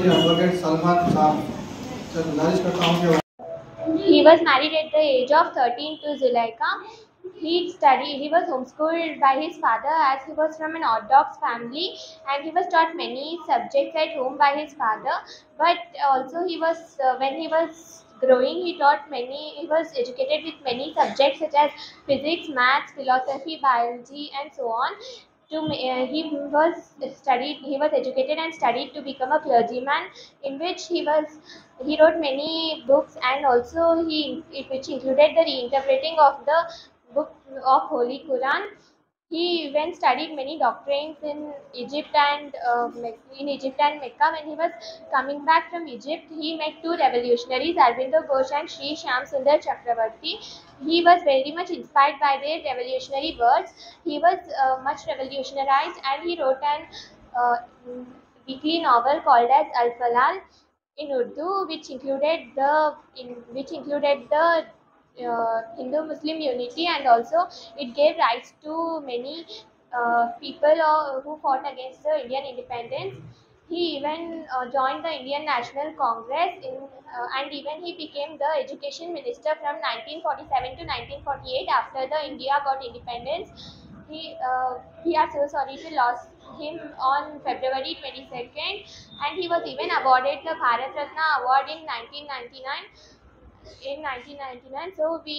Advocate Salman Khan से गुजारिश करता हूँ कि He was married at the age of 13 to Zuleika. He was homeschooled by his father as he was from an Orthodox family, and he was taught many subjects at home by his father. But also when he was growing, he was educated with many subjects such as physics, maths, philosophy, biology, and so on. He was educated and studied to become a clergyman, in which he wrote many books, and also which included the reinterpreting of the book of Holy Quran. He even studied many doctrines in Egypt and Mecca. When he was coming back from Egypt, he met two revolutionaries, Arvindo Ghosh and Sri Shyam Sundar Chakravarti. He was very much inspired by their revolutionary words. He was much revolutionarized, and he wrote an uh, weekly novel called as Al Falal in Urdu, which included the Hindu-Muslim unity, and also it gave rise to many people who fought against the Indian independence. He even joined the Indian National Congress and even he became the education minister from 1947 to 1948 after the India got independence. We are so sorry to lose him on February 22nd, and he was even awarded the Bharat Ratna Award in 1999. So we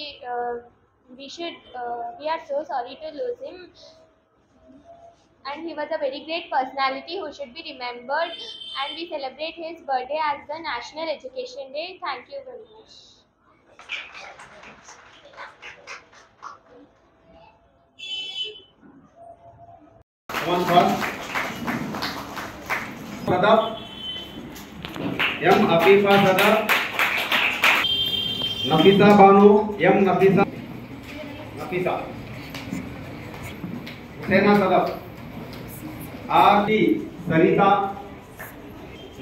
are so sorry to lose him, and he was a very great personality who should be remembered, and we celebrate his birthday as the National Education Day. Thank you very much. Sadaf M Afifa Sadaf Nafisa Bano M Nafisa Husaina Sadaf R T Sarita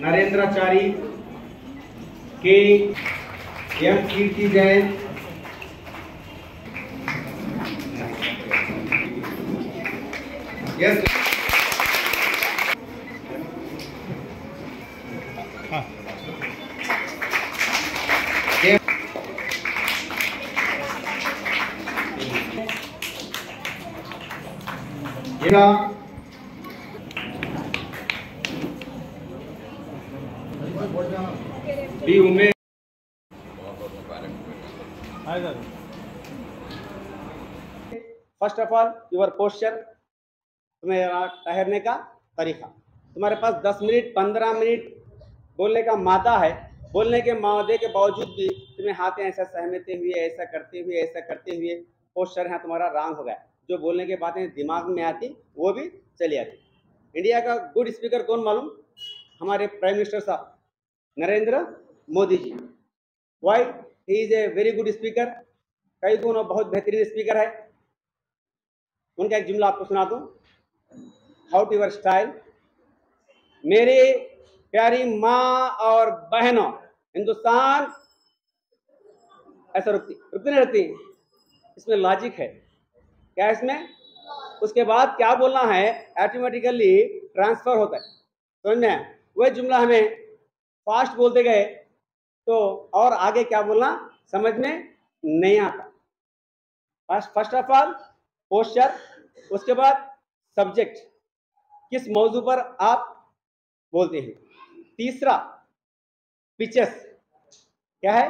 Narendrachari K M Kirti Jain S B Umesh first of all your posture, तुम्हें ठहरने का तरीका। तुम्हारे पास 10 minute 15 minute बोलने का मादा है, बोलने के मादे के बावजूद भी तुम्हें हाथें ऐसा सहमते हुए ऐसा करते हुए पोस्चर है तुम्हारा रॉन्ग हो गया। जो बोलने की बातें दिमाग में आती वो भी चली आती। इंडिया का गुड स्पीकर कौन मालूम? हमारे प्राइम मिनिस्टर साहब Narendra Modi ji. Why he is a very good speaker. कई गुणों बहुत बेहतरीन स्पीकर है। उनका एक जुमला आपको सुना दूं। How to your style. मेरे प्यारी माँ और बहनों, हिंदुस्तान ऐसा रुकती नहीं रहती। इसमें लॉजिक है। क्या इसमें? उसके बाद क्या बोलना है ऑटोमेटिकली ट्रांसफर होता है। समझ में? वह जुमला हमें फास्ट बोलते गए तो और आगे क्या बोलना समझ में नहीं आता। फर्स्ट ऑफ ऑल पोस्चर, उसके बाद सब्जेक्ट, किस मौजू पर आप बोलते हैं। तीसरा पिचेस, क्या है,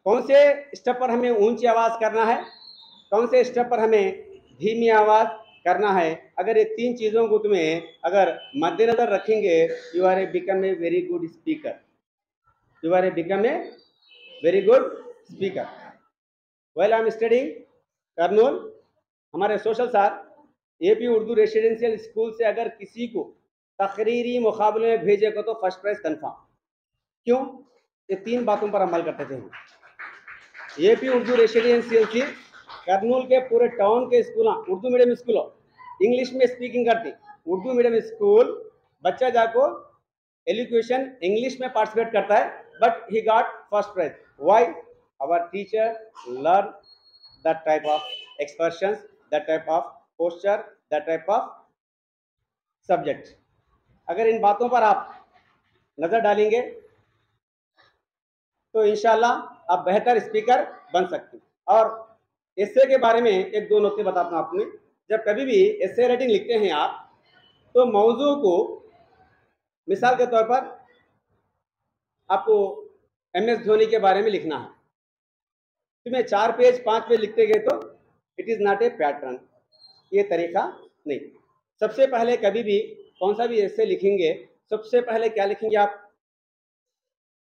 कौन से स्टेप पर हमें ऊंची आवाज करना है, कौन से स्टेप पर हमें धीमी आवाज करना है। अगर ये तीन चीजों को तुम्हें अगर मद्देनजर रखेंगे, you are a become a very good speaker. You are a become a very good speaker. Well I am studying Kurnool. हमारे social sir AP Urdu residential school से अगर किसी को तकरीरी मुकाबले में भेजे को तो फर्स्ट प्राइज कन्फर्म। क्यों? ये तीन बातों पर अमल करते थे। एपी उर्दू रेसिडेंशियल से कर्नूल के पूरे टाउन के school Urdu medium school English में स्पीकिंग करती। उर्दू मीडियम स्कूल बच्चा जाको एजुकेशन इंग्लिश में पार्टिसिपेट करता है, but he got first prize. Why? Our teacher learn the type of expressions, the type of posture, the type of subject. अगर इन बातों पर आप नजर डालेंगे तो इंशाल्लाह आप बेहतर स्पीकर बन सकते हैं. और एस्से के बारे में एक दो नुक्ते बताता हूं आपने. जब कभी भी एस्से राइटिंग लिखते हैं आप, तो मौजू को, मिसाल के तौर पर आपको MS धोनी के बारे में लिखना है, तो मैं 4 पेज 5 पेज लिखते गए तो it is not a pattern. ये तरीका नहीं. सबसे पहले कभी भी कौन सा भी एस्से लिखेंगे, सबसे पहले क्या लिखेंगे आप?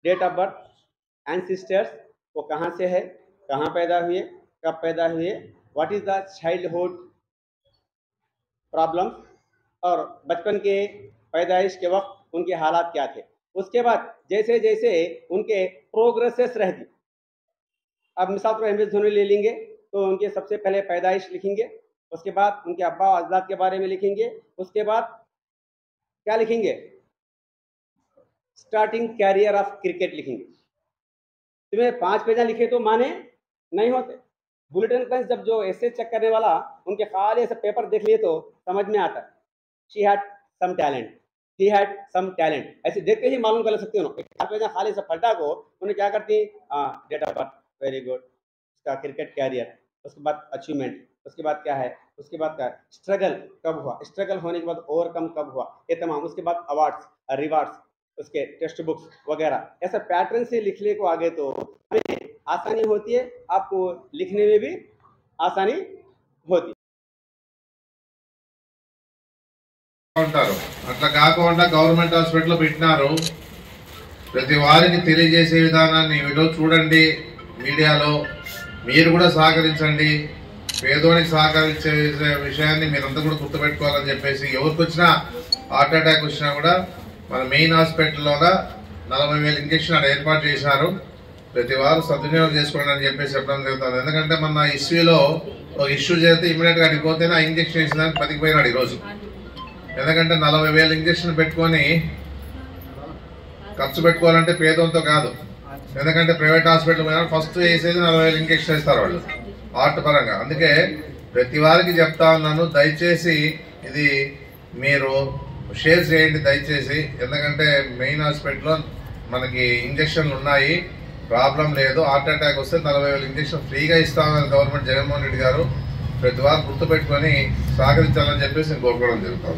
डेट ऑफ बर्थ, एंसेस्टर्स, वो कहाँ से है, कहाँ पैदा हुए, कब पैदा हुए, what is the childhood problem, और बचपन के पैदाइश के वक्त उनके हालात क्या थे. उसके बाद जैसे जैसे उनके प्रोग्रेसेस रहती, अब मिसाल पर MS धोनी ले लेंगे तो उनके सबसे पहले पैदाइश लिखेंगे, उसके बाद उनके अब्बा अजदाद के बारे में लिखेंगे, उसके बाद क्या लिखेंगे? स्टार्टिंग कैरियर ऑफ क्रिकेट लिखेंगे. तुम्हें 5 पेज लिखे तो माने नहीं होते. बुलेटिन पंच जब जो एस्से चेक करने वाला उनके खाली ऐसे पेपर देख लिए तो समझ में आता है. She had some talent, he had some talent, ऐसे देखते ही मालूम कर सकते हो. 4 पेज खाली से पलटा को उन्हें क्या करती, date of birth, very good, उसका क्रिकेट कैरियर, उसके बाद अचीवमेंट, उसके बाद क्या है, उसके बाद क्या है, स्ट्रगल कब हुआ, स्ट्रगल होने के बाद ओवरकम कब हुआ, ये तमाम. उसके बाद अवार्ड्स, रिवार्ड्स, उसके टेक्स्ट बुक्स वगैरह. ऐसा पैटर्न से लिखने को आगे तो हमें आसानी होती है, आपको लिखने में भी आसानी होती है. ఉంటారు అట్లా కాకుండా గవర్నమెంట్ హాస్పిటల్లో పెట్టినారు. ప్రతి వారికి తెలియజేసే విధానాన్ని వీడియో చూడండి, మీడియాలో మీరు కూడా సహకరించండి. పేదోనికి సహకరించే విషయాన్ని మీరంతా కూడా గుర్తుపెట్టుకోవాలని చెప్పేసి, ఎవరికి వచ్చినా హార్ట్ అటాక్ వచ్చినా కూడా మన మెయిన్ హాస్పిటల్లోగా 40,000 ఇంజక్షన్ అక్కడ ఏర్పాటు చేశారు. ప్రతి వారు సద్వినియోగం చేసుకోండి అని చెప్పేసి చెప్పడం జరుగుతుంది. ఎందుకంటే మన ఇష్యూలో ఒక ఇష్యూ చేస్తే ఇమీడియట్గా అడిగి పోతేనే ఆ ఇంజక్షన్ వేసేదానికి బతికిపోయినాడు ఈరోజు. ఎందుకంటే 40,000 ఇంజక్షన్ పెట్టుకొని ఖర్చు పెట్టుకోవాలంటే పేదోంతో కాదు. ఎందుకంటే ప్రైవేట్ హాస్పిటల్ పోయినా ఫస్ట్ వేసేది 40,000 ఇంజక్షన్ వేస్తారు వాళ్ళు హార్ట్ పరంగా. అందుకే ప్రతి వారికి చెప్తా ఉన్నాను, దయచేసి ఇది మీరు షేర్ చేయండి దయచేసి. ఎందుకంటే మెయిన్ హాస్పిటల్లో మనకి ఇంజక్షన్లు ఉన్నాయి, ప్రాబ్లం లేదు. హార్ట్ అటాక్ వస్తే 40,000 ఇంజక్షన్ ఫ్రీగా ఇస్తామని గవర్నమెంట్ జగన్మోహన్ రెడ్డి గారు. ప్రతి వారు గుర్తుపెట్టుకొని సహకరించాలని చెప్పేసి నేను కోరుకోవడం జరుగుతుంది.